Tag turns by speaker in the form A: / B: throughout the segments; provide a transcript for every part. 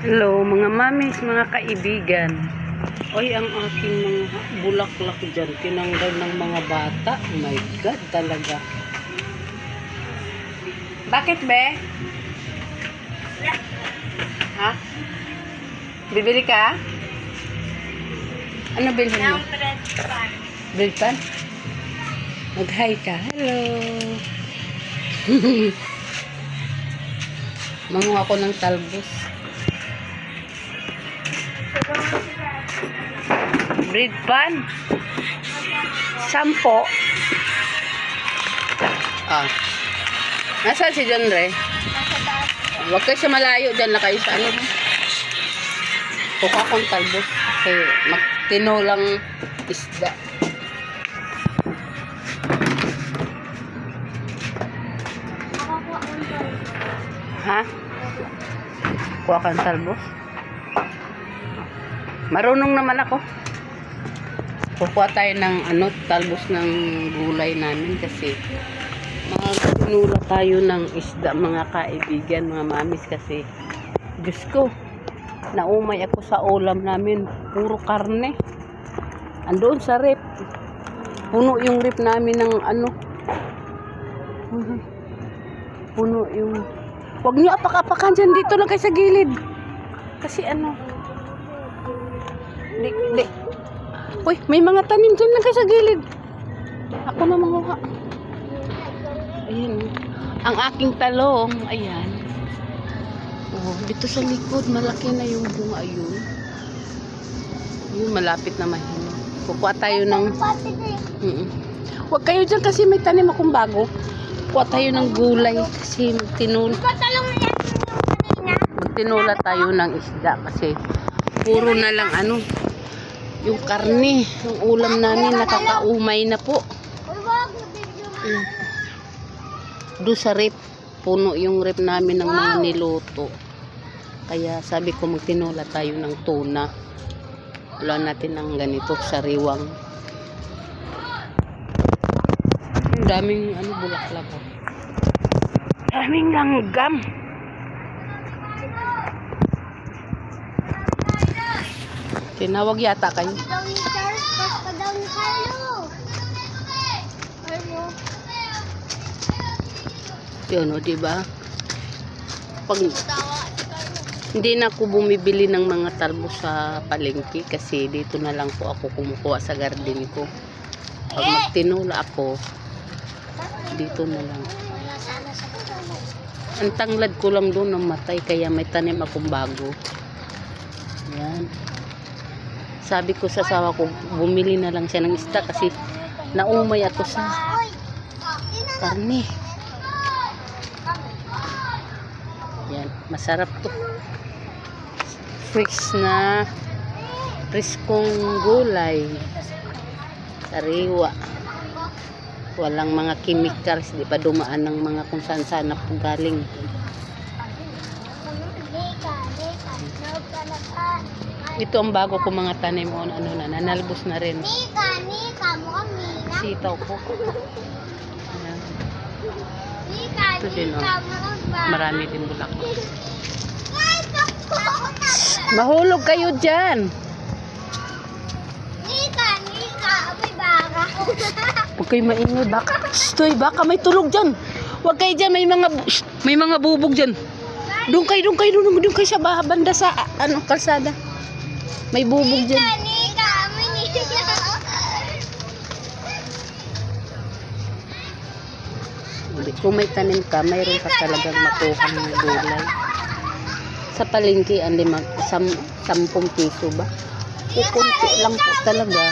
A: Hello mga mamis, mga kaibigan. Oy, ang aking mga bulaklak dyan, tinanggal ng mga bata. Oh my God, talaga. Bakit, be? Ha? Bibili ka? Ano bilhin mo? Bread pan? Mag-hi ka. Hello. Manguha ko ng talbos. Bread pan. 10. Ah. Nasaan si John Ray? Huwag kayo sa malayo. Diyan na kayo sa ano. Kuha kong talbos. Kasi magtinulang isda. Ha? Kuha kang talbos? Marunong naman ako. Kukuha tayo ng talbos ng gulay namin kasi magtinula tayo ng isda, mga kaibigan, mga mamis, kasi Diyos ko, naumay ako sa ulam namin, puro karne. Andoon sa rep, puno yung rep namin ng puno yung, huwag niyo apak-apakan dyan, dito lang kayo sa gilid kasi di. Uy, may mga tanim dyan lang kayo sa gilid. Ako na manguha. Ayan. Ang aking talong. Ayan. Oh, dito sa likod, malaki na yung bunga. Ayun. Ayun, malapit na mahina. Kukuha tayo ng... Huwag kayo dyan kasi may tanim akong bago. Kukuha tayo ng gulay kasi magtinula tayo ng isda kasi puro na lang yung karne, yung ulam namin nakakaumay na po. Doon sa rep, puno yung rep namin ng mga niluto. Kaya sabi ko magtinula tayo ng tuna. Wala natin ng ganito, sariwang. Ang daming bulaklak. Daming langgam. Tinawag yata kayo. Yun, diba? Pag hindi na ako bumibili ng mga talbos sa palengke kasi dito na lang po ako kumukuha sa garden ko. Pag magtinula ako, dito na lang. Ang tanglad ko lang doon namatay kaya may tanim akong bago. Yan. Sabi ko sa asawa ko, bumili na lang siya ng isda kasi naumay ako sa karne. Yan, masarap to. Fresh na preskong gulay. Sariwa. Walang mga chemicals, di pa dumaan ng mga kung saan-saan na po galing. Ito ang bago ko mga tanim mo, nanalbos na rin. Sitaw po. Ayan. Ito din, marami din bulaklak. Mahulog kayo dyan. Huwag kayo maingay, baka. Stoy, baka may tulog dyan. Huwag kayo dyan, may mga bubog dyan. Doon kayo sa banda sa kalsada. May bubog dyan. Kung may tanim ka, mayroon ka talagang makuha ng gulay. Sa palengke, 10 piso ba? Kukunti lang po talaga.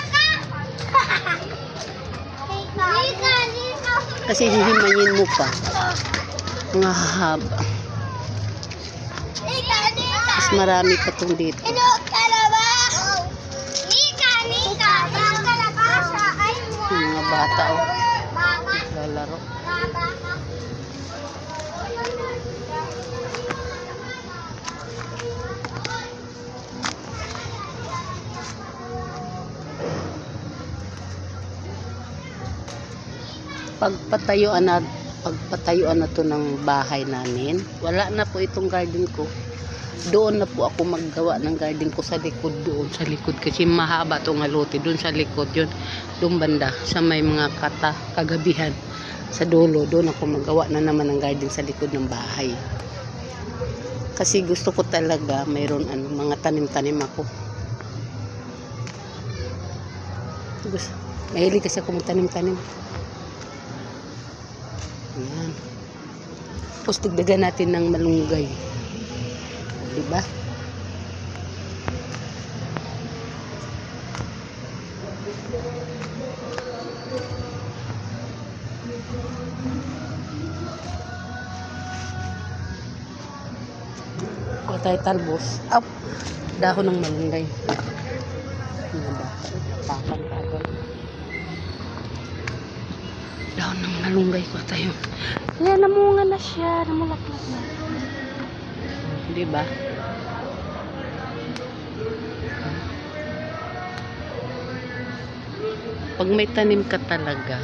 A: Kasi hihimayin mo pa. Mga haba. Mas marami pa itong dito. Yung mga bata lalaro. Pagpatayuan na to ng bahay namin, wala na po itong garden ko. Doon na po ako maggawa ng garden ko sa likod, doon sa likod kasi mahaba to nga lote doon sa likod yun, doon banda sa may mga kagabihan sa dulo, doon ako maggawa na naman ng garden sa likod ng bahay. Kasi gusto ko talaga mayroon mga tanim-tanim ako. Mahilig kasi ako magtanim-tanim. Ayan. Tapos tigdagan natin ng malunggay. Diba? Kung tayo talbos, dahon ng malunggay. Dahon ng malunggay ko tayo. Ayan, namunga na siya. Namulaklak na. Diba? Pag may tanim ka talaga,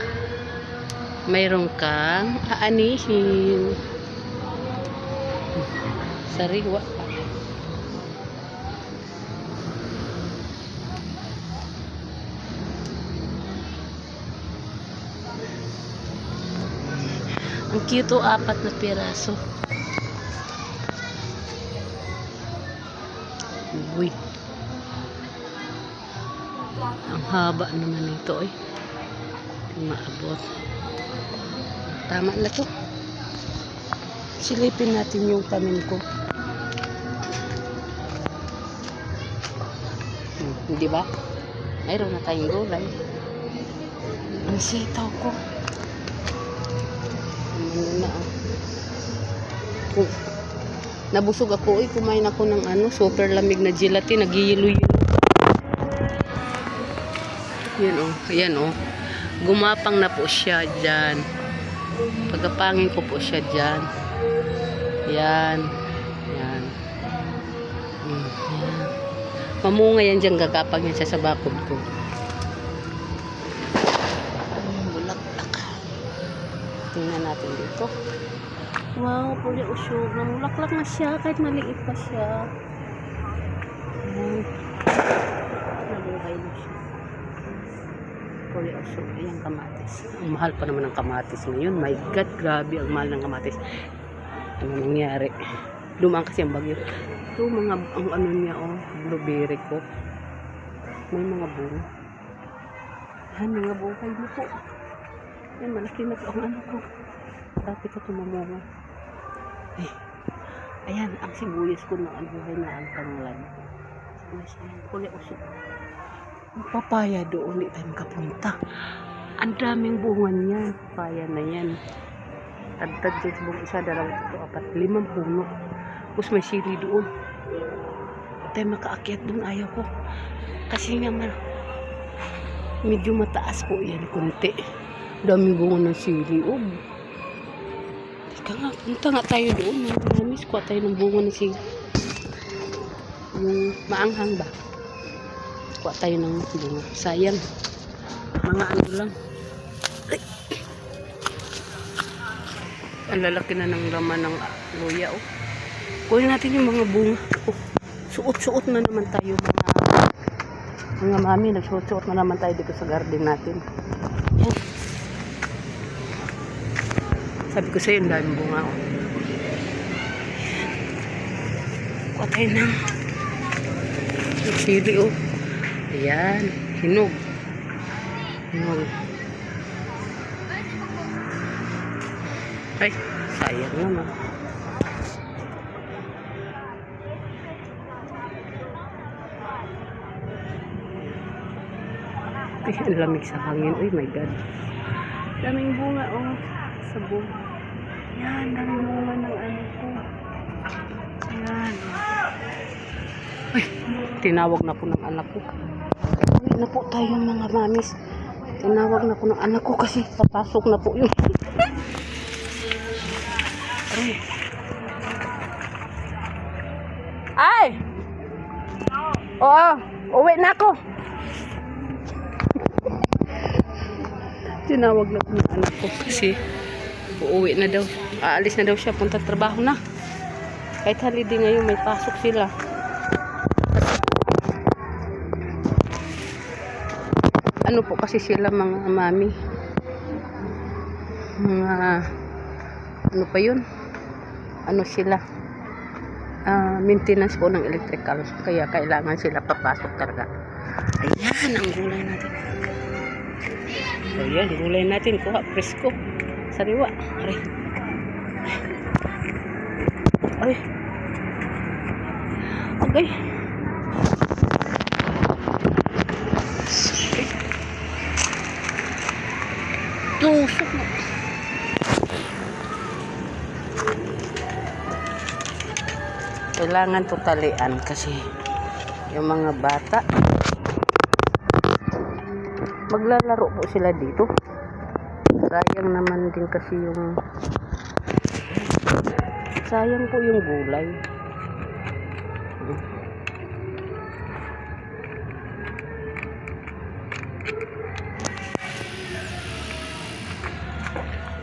A: mayroon kang aanihin. Sariwa. Ang cute, 4 na piraso. Uy. Ang haba naman ito eh. Maabot. Tama na to. Silipin natin yung tanim ko. Di ba? Mayroon na tayong gulay. Ang sitaw ko. Na nabusog ako kumain ako ng super lamig na gelatin, nagiyelo-yelo. Ayan gumapang na po siya dyan. Pagkapangin ko po siya dyan. Yan. Mamunga yan dyan, gagapang yan siya sa bakod ko. Bulaklak. Tingnan natin dito. Wow, puli usog. Namulaklak na siya kahit maliit pa siya. Nabuhay na siya. Puli usog. Ayan, kamatis. Ang mahal pa naman ng kamatis ngayon. My God, grabe ang mahal ng kamatis. Ano nangyari? Dumaan kasi ang bagyo. Ito ang niya blueberry ko. May mga bunga. Yan, mga buhay mo po. Yan, malaki na po ang ko. Dati ko tumamunga. Ayan, ang sibuyas ko na buhay na ang pangalan. Puli usok. Ang papaya doon, di tayo makapunta. Ang daming bunga niyan. Papaya na yan. Tagtag dyan sa buong isa, 2, 3, 4, 5 puno. Tapos may sili doon. Tayo makaakyat doon, ayaw ko. Kasi nga medyo mataas po yan, kunti. Daming bunga ng sili. Teka nga, punta nga tayo doon. Mamis, kuha tayo ng bunga ng sili. Yung maanghang ba? Kuha tayo ng bunga. Sayang. Mga lang. Ay. Ang lalaki na ng laman ng luya. Kunin natin yung mga bunga. Suot-suot na naman tayo mga mami. Nagsuot-suot na naman tayo dito sa garden natin. Yan. Sabi ko sa'yo, ang daming bunga. Kuha tayo ng sili. Ayan. Hinog. Ay, sayang naman. Ay, ang lamig sa hangin. Ay, my God. Daming bunga, sa bunga. Yan, daming bunga ng ko. Yan. Ay, tinawag na po ng anak ko. Uwi na po tayo mga mamis. Tinawag na po ng anak ko kasi papasok na po yun. Ay! Oo, uwi na ako. Tinawag na po ng anak ko kasi uuwi na daw. Aalis na daw siya, punta trabaho na. Kahit holiday ngayon, may pasok sila. Ano po kasi sila mga mami? Mga, ano pa yun? Ano sila? Maintenance po ng electrical. Kaya kailangan sila papasok talaga. Ayan, ang gulay natin. Ayan, gulay natin. Kuha, presko. Sariwa. Aray. Aray. Okay. Tusok na. Kailangan po talian kasi yung mga bata maglalaro po sila dito. Sayang naman din kasi yung sayang po yung gulay.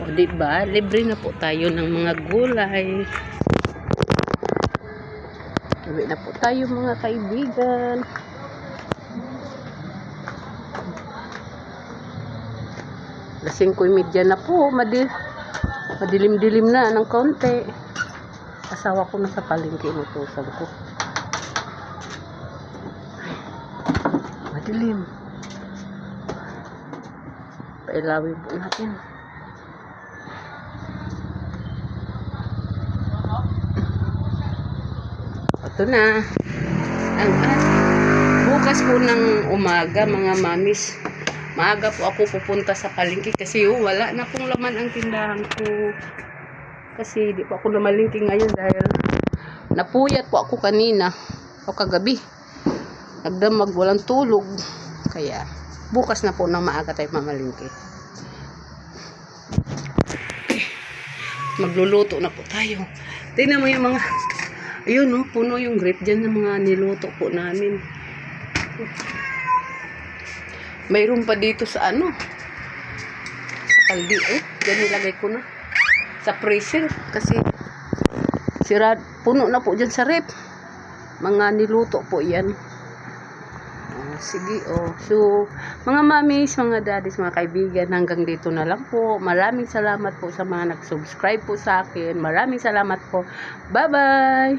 A: O diba, libre na po tayo ng mga gulay. Libre na po tayo mga kaibigan. Lasing ko imedya na po, madilim-dilim na ng konti. Asawa ko na sa palengke, inutusan ko. Madilim. Pailawin po natin. Ito na. Bukas po ng umaga, mga mamis. Maaga po ako pupunta sa palengke kasi wala na pong laman ang tindahan ko. Kasi di po ako namalingki ngayon dahil napuyat po ako kanina o kagabi. Nagdamag, walang tulog. Kaya bukas na po ng maaga tayo mamalingki. Magluluto na po tayo. Tingnan mo yung mga, ayun no, puno yung grape dyan ng mga niluto po namin. Mayroon pa dito sa ano, sa kaldi, dyan nilagay ko na sa freezer kasi puno na po dyan sa rep. Mga niluto po yan. Sige, so mga mamis, mga daddies, mga kaibigan, hanggang dito na lang po. Maraming salamat po sa mga nag-subscribe po sa akin. Maraming salamat po. Bye-bye!